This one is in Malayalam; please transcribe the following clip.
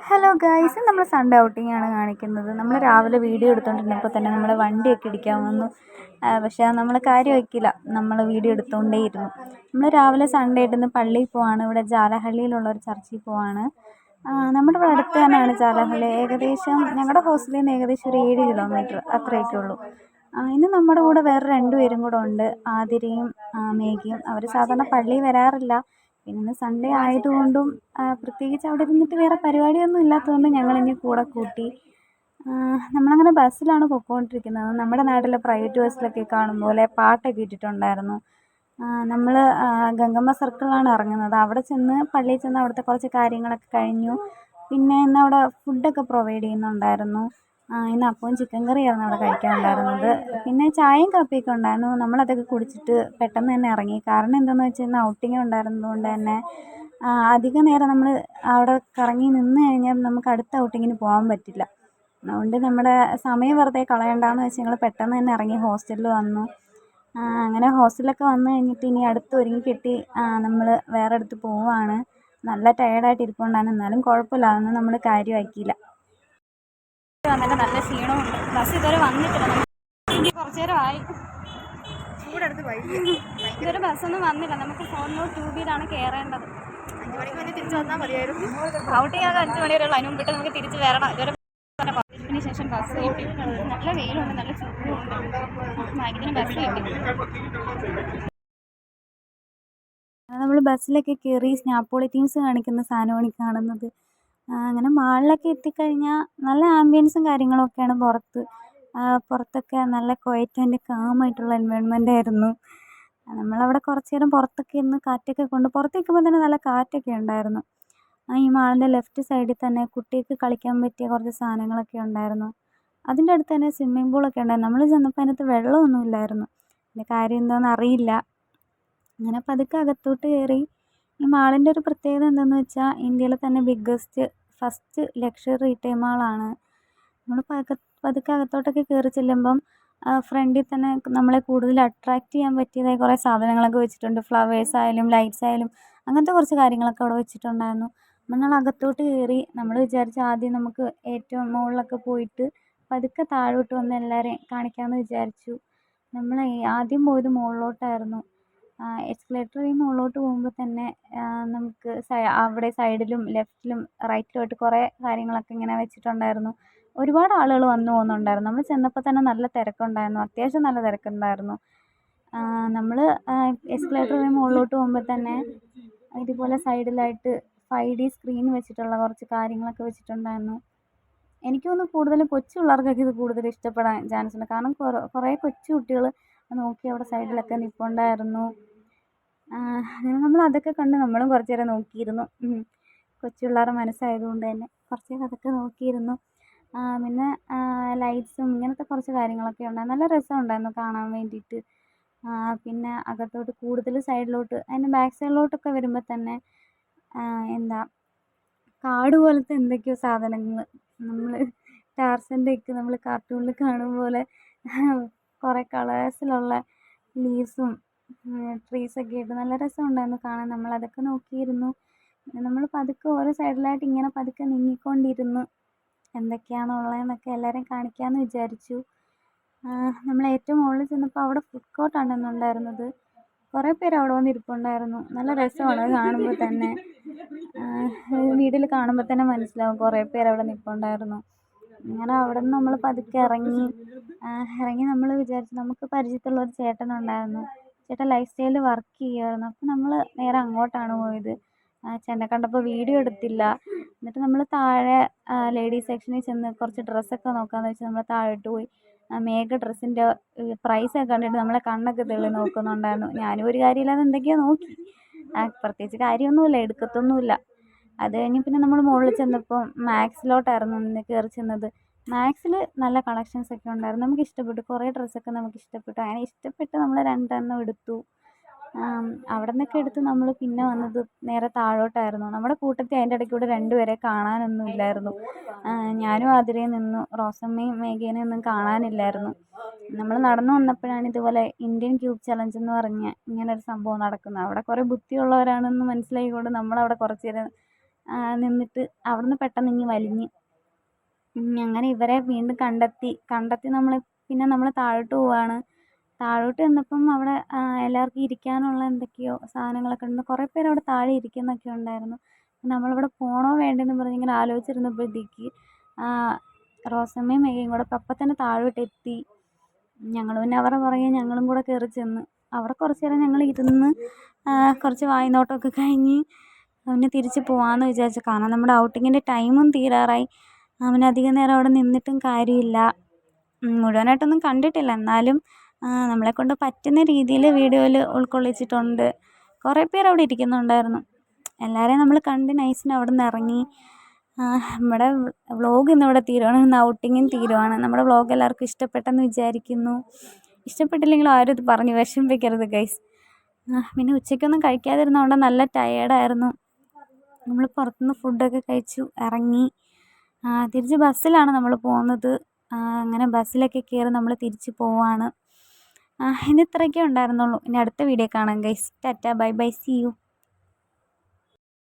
ഹലോ ഗായ്സ്, നമ്മൾ സൺഡേ ഔട്ടിങ്ങാണ് കാണിക്കുന്നത്. നമ്മൾ രാവിലെ വീഡിയോ എടുത്തുകൊണ്ടിരുന്നപ്പോൾ തന്നെ നമ്മളെ വണ്ടിയൊക്കെ ഇടിക്കാൻ വന്നു. പക്ഷേ നമ്മൾ കാര്യമാക്കിയില്ല, നമ്മൾ വീഡിയോ എടുത്തുകൊണ്ടേയിരുന്നു. നമ്മൾ രാവിലെ സൺഡേ ആയിട്ടിന്ന് പള്ളിയിൽ പോവാണ്. ഇവിടെ ജാലഹള്ളിയിലുള്ള ഒരു ചർച്ചിൽ പോവാണ്. നമ്മുടെ ഇവിടെ അടുത്ത് തന്നെയാണ് ജാലഹള്ളി. ഏകദേശം ഞങ്ങളുടെ ഹോസ്റ്റലിൽ നിന്ന് ഏകദേശം ഒരു 7 കിലോമീറ്റർ അത്രയൊക്കെ ഉള്ളൂ. ഇന്ന് നമ്മുടെ കൂടെ വേറെ 2 പേരും കൂടെ ഉണ്ട്, ആതിരയും മേഘയും. അവർ സാധാരണ പള്ളിയിൽ വരാറില്ല. പിന്നെ ഇന്ന് സൺഡേ ആയതുകൊണ്ടും പ്രത്യേകിച്ച് അവിടെ ഇരുന്നിട്ട് വേറെ പരിപാടിയൊന്നും ഇല്ലാത്തതുകൊണ്ട് ഞങ്ങളിനി കൂടെ കൂട്ടി. നമ്മളങ്ങനെ ബസ്സിലാണ് പൊയ്ക്കൊണ്ടിരിക്കുന്നത്. നമ്മുടെ നാട്ടിലെ പ്രൈവറ്റ് ബസ്സിലൊക്കെ കാണും പോലെ പാട്ടൊക്കെ ഇട്ടിട്ടുണ്ടായിരുന്നു. നമ്മൾ ഗംഗമ്മ സർക്കിളിലാണ് ഇറങ്ങുന്നത്. അവിടെ ചെന്ന് പള്ളിയിൽ ചെന്ന് അവിടുത്തെ കുറച്ച് കാര്യങ്ങളൊക്കെ കഴിഞ്ഞു. പിന്നെ ഇന്ന് അവിടെ ഫുഡൊക്കെ പ്രൊവൈഡ് ചെയ്യുന്നുണ്ടായിരുന്നു. ഇന്ന് അപ്പവും ചിക്കൻ കറിയായിരുന്നു അവിടെ കഴിക്കാനുണ്ടായിരുന്നത്. പിന്നെ ചായയും കാപ്പിയൊക്കെ ഉണ്ടായിരുന്നു. നമ്മളതൊക്കെ കുടിച്ചിട്ട് പെട്ടെന്ന് തന്നെ ഇറങ്ങി. കാരണം എന്താണെന്ന് വെച്ചാൽ ഇന്ന് ഔട്ടിങ് ഉണ്ടായിരുന്നതുകൊണ്ട് തന്നെ അധിക നേരം നമ്മൾ അവിടെ കറങ്ങി നിന്ന് കഴിഞ്ഞാൽ നമുക്ക് അടുത്ത ഔട്ടിങ്ങിന് പോകാൻ പറ്റില്ല. അതുകൊണ്ട് നമ്മുടെ സമയം വെറുതെ കളയണ്ടെന്ന് വെച്ച് ഞങ്ങൾ പെട്ടെന്ന് തന്നെ ഇറങ്ങി ഹോസ്റ്റലിൽ വന്നു. അങ്ങനെ ഹോസ്റ്റലിലൊക്കെ വന്നു കഴിഞ്ഞിട്ട് ഇനി അടുത്ത് ഒരുങ്ങി കെട്ടി നമ്മൾ വേറെ അടുത്ത് പോവുകയാണ്. നല്ല ടയേർഡായിട്ട് ഇരിപ്പുണ്ടായിരുന്നു, എന്നാലും കുഴപ്പമില്ല, അതൊന്നും നമ്മൾ കാര്യമാക്കിയില്ല. വന്നിട്ട് നല്ല ക്ഷീണമുണ്ട്. ബസ് ഇതുവരെ വന്നിട്ടില്ല. കുറച്ചു നേരമായി, ഇതൊരു ബസ്സൊന്നും വന്നില്ല. നമുക്ക് 402 കയറേണ്ടത്. 5 മണിക്ക് മുന്നേ തിരിച്ചു വന്നാൽ മതിയായിരുന്നു. ഔട്ടിങ് ആകെ 5 മണി വരെയുള്ള, അതിന് മുമ്പിട്ട് നമുക്ക് തിരിച്ച് വരണം. ഇതൊരു ഇതിന് ശേഷം ബസ് കിട്ടി. നല്ല വെയിലുണ്ട്, നല്ല ചൂടുമുണ്ട്. ഭാഗ്യത്തിന് ബസ് കിട്ടി. നമ്മൾ ബസ്സിലൊക്കെ കയറി സ്നാപ്പ് ടീംസ് കാണിക്കുന്ന സാധനമാണ് ഈ കാണുന്നത്. അങ്ങനെ മാളിലൊക്കെ എത്തിക്കഴിഞ്ഞാൽ നല്ല ആംബിയൻസും കാര്യങ്ങളൊക്കെയാണ് പുറത്ത്. പുറത്തൊക്കെ നല്ല ക്വയറ്റ് ആൻഡ് കാമായിട്ടുള്ള എൻവയോൺമെൻ്റ് ആയിരുന്നു. നമ്മളവിടെ കുറച്ച് നേരം പുറത്തൊക്കെ ഇരുന്ന് കാറ്റൊക്കെ കൊണ്ട് പുറത്ത് നിൽക്കുമ്പോൾ തന്നെ നല്ല കാറ്റൊക്കെ ഉണ്ടായിരുന്നു. ഈ മാളിൻ്റെ ലെഫ്റ്റ് സൈഡിൽ തന്നെ കുട്ടികൾക്ക് കളിക്കാൻ പറ്റിയ കുറച്ച് സാധനങ്ങളൊക്കെ ഉണ്ടായിരുന്നു. അതിൻ്റെ അടുത്ത് തന്നെ സ്വിമ്മിംഗ് പൂളൊക്കെ ഉണ്ടായിരുന്നു. നമ്മൾ ചെന്നപ്പോൾ അതിനകത്ത് വെള്ളമൊന്നും ഇല്ലായിരുന്നു. അതിൻ്റെ കാര്യം എന്താണെന്ന് അറിയില്ല. അങ്ങനെ പതുക്കെ അകത്തോട്ട് കയറി. ഈ മാളിൻ്റെ ഒരു പ്രത്യേകത എന്താണെന്ന് വെച്ചാൽ ഇന്ത്യയിലെ തന്നെ ഫസ്റ്റ് ലക്ഷറി റീറ്റെയിൽ മാളാണ്. നമ്മൾ പതുക്കെ അകത്തോട്ടൊക്കെ കയറി ചെല്ലുമ്പം ഫ്രണ്ടിൽ തന്നെ നമ്മളെ കൂടുതൽ അട്രാക്റ്റ് ചെയ്യാൻ പറ്റിയതായി കുറേ സാധനങ്ങളൊക്കെ വെച്ചിട്ടുണ്ട്. ഫ്ലവേഴ്സ് ആയാലും ലൈറ്റ്സ് ആയാലും അങ്ങനത്തെ കുറച്ച് കാര്യങ്ങളൊക്കെ അവിടെ വെച്ചിട്ടുണ്ടായിരുന്നു. നമ്മൾ അകത്തോട്ട് കയറി. നമ്മൾ വിചാരിച്ചു ആദ്യം നമുക്ക് ഏറ്റവും മുകളിലൊക്കെ പോയിട്ട് പതുക്കെ താഴോട്ട് വന്ന് എല്ലാവരെയും കാണിക്കാമെന്ന് വിചാരിച്ചു. നമ്മൾ ആദ്യം പോയത് മുകളിലോട്ടായിരുന്നു. എസ്കലേറ്റർ വഴി മുകളിലോട്ട് പോകുമ്പോൾ തന്നെ നമുക്ക് അവിടെ സൈഡിലും ലെഫ്റ്റിലും റൈറ്റിലുമായിട്ട് കുറേ കാര്യങ്ങളൊക്കെ ഇങ്ങനെ വെച്ചിട്ടുണ്ടായിരുന്നു. ഒരുപാട് ആളുകൾ വന്നു പോകുന്നുണ്ടായിരുന്നു. നമ്മൾ ചെന്നപ്പോൾ തന്നെ നല്ല തിരക്കുണ്ടായിരുന്നു, അത്യാവശ്യം നല്ല തിരക്കുണ്ടായിരുന്നു. നമ്മൾ എസ്കലേറ്റർ വഴി മുകളിലോട്ട് പോകുമ്പോൾ തന്നെ ഇതുപോലെ സൈഡിലായിട്ട് 5D സ്ക്രീൻ വെച്ചിട്ടുള്ള കുറച്ച് കാര്യങ്ങളൊക്കെ വെച്ചിട്ടുണ്ടായിരുന്നു. എനിക്ക് തോന്നുന്നു കൂടുതലും കൊച്ചു പിള്ളേർക്കൊക്കെ ഇത് കൂടുതൽ ഇഷ്ടപ്പെടാൻ ചാൻസ് ഉണ്ട്. കാരണം കുറേ കൊച്ചു കുട്ടികൾ നോക്കി അവിടെ സൈഡിലൊക്കെ നിൽപ്പുണ്ടായിരുന്നു. അങ്ങനെ നമ്മൾ അതൊക്കെ കണ്ട് നമ്മളും കുറച്ച് നേരം നോക്കിയിരുന്നു. കൊച്ചു പിള്ളേരുടെ മനസ്സായതുകൊണ്ട് തന്നെ കുറച്ച് നേരം അതൊക്കെ നോക്കിയിരുന്നു. പിന്നെ ലൈറ്റ്സും ഇങ്ങനത്തെ കുറച്ച് കാര്യങ്ങളൊക്കെ ഉണ്ടായിരുന്നു. നല്ല രസമുണ്ടായിരുന്നു കാണാൻ വേണ്ടിയിട്ട്. പിന്നെ അകത്തോട്ട് കൂടുതൽ സൈഡിലോട്ട് അതിൻ്റെ ബാക്ക് സൈഡിലോട്ടൊക്കെ വരുമ്പോൾ തന്നെ എന്താ കാട് പോലത്തെ എന്തൊക്കെയോ സാധനങ്ങൾ, നമ്മൾ ടാർസൻ്റെയൊക്കെ നമ്മൾ കാർട്ടൂണിൽ കാണും പോലെ കുറേ കളേഴ്സിലുള്ള ലീവ്സും ട്രീസൊക്കെ ആയിട്ട് നല്ല രസമുണ്ടായിരുന്നു കാണാൻ. നമ്മളതൊക്കെ നോക്കിയിരുന്നു. നമ്മൾ പതുക്കെ ഓരോ സൈഡിലായിട്ട് ഇങ്ങനെ പതുക്കെ നീങ്ങിക്കൊണ്ടിരുന്നു. എന്തൊക്കെയാണ് ഉള്ളതെന്നൊക്കെ എല്ലാവരെയും കാണിക്കാമെന്ന് വിചാരിച്ചു. നമ്മൾ ഏറ്റവും മുകളിൽ ചെന്നപ്പോൾ അവിടെ ഫുഡ് കോർട്ടാണ് ഇന്നുണ്ടായിരുന്നത്. കുറേ പേര് അവിടെ വന്ന് ഇരിപ്പുണ്ടായിരുന്നു. നല്ല രസമാണ് അത് കാണുമ്പോൾ തന്നെ. വീഡിയോയിൽ കാണുമ്പോൾ തന്നെ മനസ്സിലാവും കുറേ പേര് അവിടെ നിൽപ്പുണ്ടായിരുന്നു. അങ്ങനെ അവിടെ നിന്ന് നമ്മൾ പതുക്കെ ഇറങ്ങി നമ്മൾ വിചാരിച്ചു, നമുക്ക് പരിചയത്തിലുള്ള ഒരു ചേട്ടനുണ്ടായിരുന്നു. ചേട്ടൻ ലൈഫ് സ്റ്റൈലിൽ വർക്ക് ചെയ്യുമായിരുന്നു. അപ്പോൾ നമ്മൾ നേരെ അങ്ങോട്ടാണ് പോയത്. ചേട്ടനെ കണ്ടപ്പോൾ വീഡിയോ എടുത്തില്ല. എന്നിട്ട് നമ്മൾ താഴെ ലേഡീസ് സെക്ഷനിൽ ചെന്ന് കുറച്ച് ഡ്രസ്സൊക്കെ നോക്കാമെന്ന് വെച്ച് നമ്മൾ താഴോട്ട് പോയി. മേഘ ഡ്രസ്സിൻ്റെ പ്രൈസൊക്കെ കണ്ടിട്ട് നമ്മളെ കണ്ണൊക്കെ തെള്ളി നോക്കുന്നുണ്ടായിരുന്നു. ഞാനും ഒരു കാര്യമില്ലാതെ എന്തൊക്കെയോ നോക്കി. പ്രത്യേകിച്ച് കാര്യമൊന്നുമില്ല, എടുക്കത്തൊന്നുമില്ല. അത് കഴിഞ്ഞ് പിന്നെ നമ്മൾ മുകളിൽ ചെന്നപ്പോൾ മാക്സിലോട്ടായിരുന്നു കയറി ചെന്നത്. മാക്സിൽ നല്ല കളക്ഷൻസൊക്കെ ഉണ്ടായിരുന്നു. നമുക്ക് ഇഷ്ടപ്പെട്ടു, കുറേ ഡ്രസ്സൊക്കെ നമുക്ക് ഇഷ്ടപ്പെട്ടു. അങ്ങനെ ഇഷ്ടപ്പെട്ട് നമ്മൾ 2 എണ്ണം എടുത്തു. അവിടെ നിന്നൊക്കെ എടുത്ത് നമ്മൾ പിന്നെ വന്നത് നേരെ താഴോട്ടായിരുന്നു. നമ്മുടെ കൂട്ടത്തിൽ അതിൻ്റെ ഇടയ്ക്കൂടെ 2 പേരെ കാണാനൊന്നും ഇല്ലായിരുന്നു. ഞാനും ആതിരയും നിന്നു, റോസമ്മയും മേഘേനെ ഒന്നും കാണാനില്ലായിരുന്നു. നമ്മൾ നടന്നു വന്നപ്പോഴാണ് ഇതുപോലെ ഇന്ത്യൻ ക്യൂബ് ചലഞ്ച് എന്ന് പറഞ്ഞ ഇങ്ങനൊരു സംഭവം നടക്കുന്നത്. അവിടെ കുറേ ബുദ്ധിയുള്ളവരാണെന്ന് മനസ്സിലായിക്കൊണ്ട് നമ്മളവിടെ കുറച്ച് നേരം നിന്നിട്ട് അവിടുന്ന് പെട്ടെന്ന് ഇങ്ങ് വലിഞ്ഞ്. അങ്ങനെ ഇവരെ വീണ്ടും കണ്ടെത്തി നമ്മൾ താഴോട്ട് പോവാണ്. താഴോട്ട് ചെന്നപ്പം അവിടെ എല്ലാവർക്കും ഇരിക്കാനുള്ള എന്തൊക്കെയോ സാധനങ്ങളൊക്കെ ഉണ്ട്. കുറേ പേര് അവിടെ താഴെ ഇരിക്കുന്നൊക്കെ ഉണ്ടായിരുന്നു. നമ്മളിവിടെ പോകണോ വേണ്ടെന്ന് പറഞ്ഞ് ഇങ്ങനെ ആലോചിച്ചിരുന്നപ്പോഴത്തേക്ക് റോസമ്മയും മേഘയും കൂടെ അപ്പം തന്നെ താഴോട്ട് എത്തി. ഞങ്ങൾ പിന്നെ അവരുടെ പുറകെ ഞങ്ങളും കൂടെ കയറി ചെന്ന് അവിടെ കുറച്ച് നേരം ഞങ്ങൾ ഇരുന്ന് കുറച്ച് വായി നോട്ടമൊക്കെ കഴിഞ്ഞ് പിന്നെ തിരിച്ച് പോകാമെന്ന് വിചാരിച്ചു. കാരണം നമ്മുടെ ഔട്ടിങ്ങിൻ്റെ ടൈമും തീരാറായി. പിന്നെ അധികം നേരം അവിടെ നിന്നിട്ടും കാര്യമില്ല. മുഴുവനായിട്ടൊന്നും കണ്ടിട്ടില്ല, എന്നാലും നമ്മളെക്കൊണ്ട് പറ്റുന്ന രീതിയിൽ വീഡിയോയിൽ ഉൾക്കൊള്ളിച്ചിട്ടുണ്ട്. കുറേ പേര് അവിടെ ഇരിക്കുന്നുണ്ടായിരുന്നു. എല്ലാവരെയും നമ്മൾ കണ്ട് നൈസിന് അവിടെ നിന്ന് ഇറങ്ങി. നമ്മുടെ വ്ളോഗ് ഇന്നിവിടെ തീരുവാണ്. ഇന്ന് ഔട്ടിങ്ങും തീരുവാണ്. നമ്മുടെ വ്ളോഗ് എല്ലാവർക്കും ഇഷ്ടപ്പെട്ടെന്ന് വിചാരിക്കുന്നു. ഇഷ്ടപ്പെട്ടില്ലെങ്കിൽ ആരും ഇത് പറഞ്ഞ് വിഷമിപ്പിക്കരുത് ഗൈസ്. പിന്നെ ഉച്ചയ്ക്കൊന്നും കഴിക്കാതിരുന്നതുകൊണ്ട് നല്ല ടയേർഡായിരുന്നു. നമ്മൾ പുറത്തുനിന്ന് ഫുഡൊക്കെ കഴിച്ചു ഇറങ്ങി. തിരിച്ച് ബസ്സിലാണ് നമ്മൾ പോകുന്നത്. അങ്ങനെ ബസ്സിലൊക്കെ കയറി നമ്മൾ തിരിച്ച് പോവാണ്. ഇന്ന് ഇത്രയൊക്കെ ഉണ്ടായിരുന്നുള്ളൂ. ഇനി അടുത്ത വീഡിയോ കാണാം guys. Tata bye bye, see U.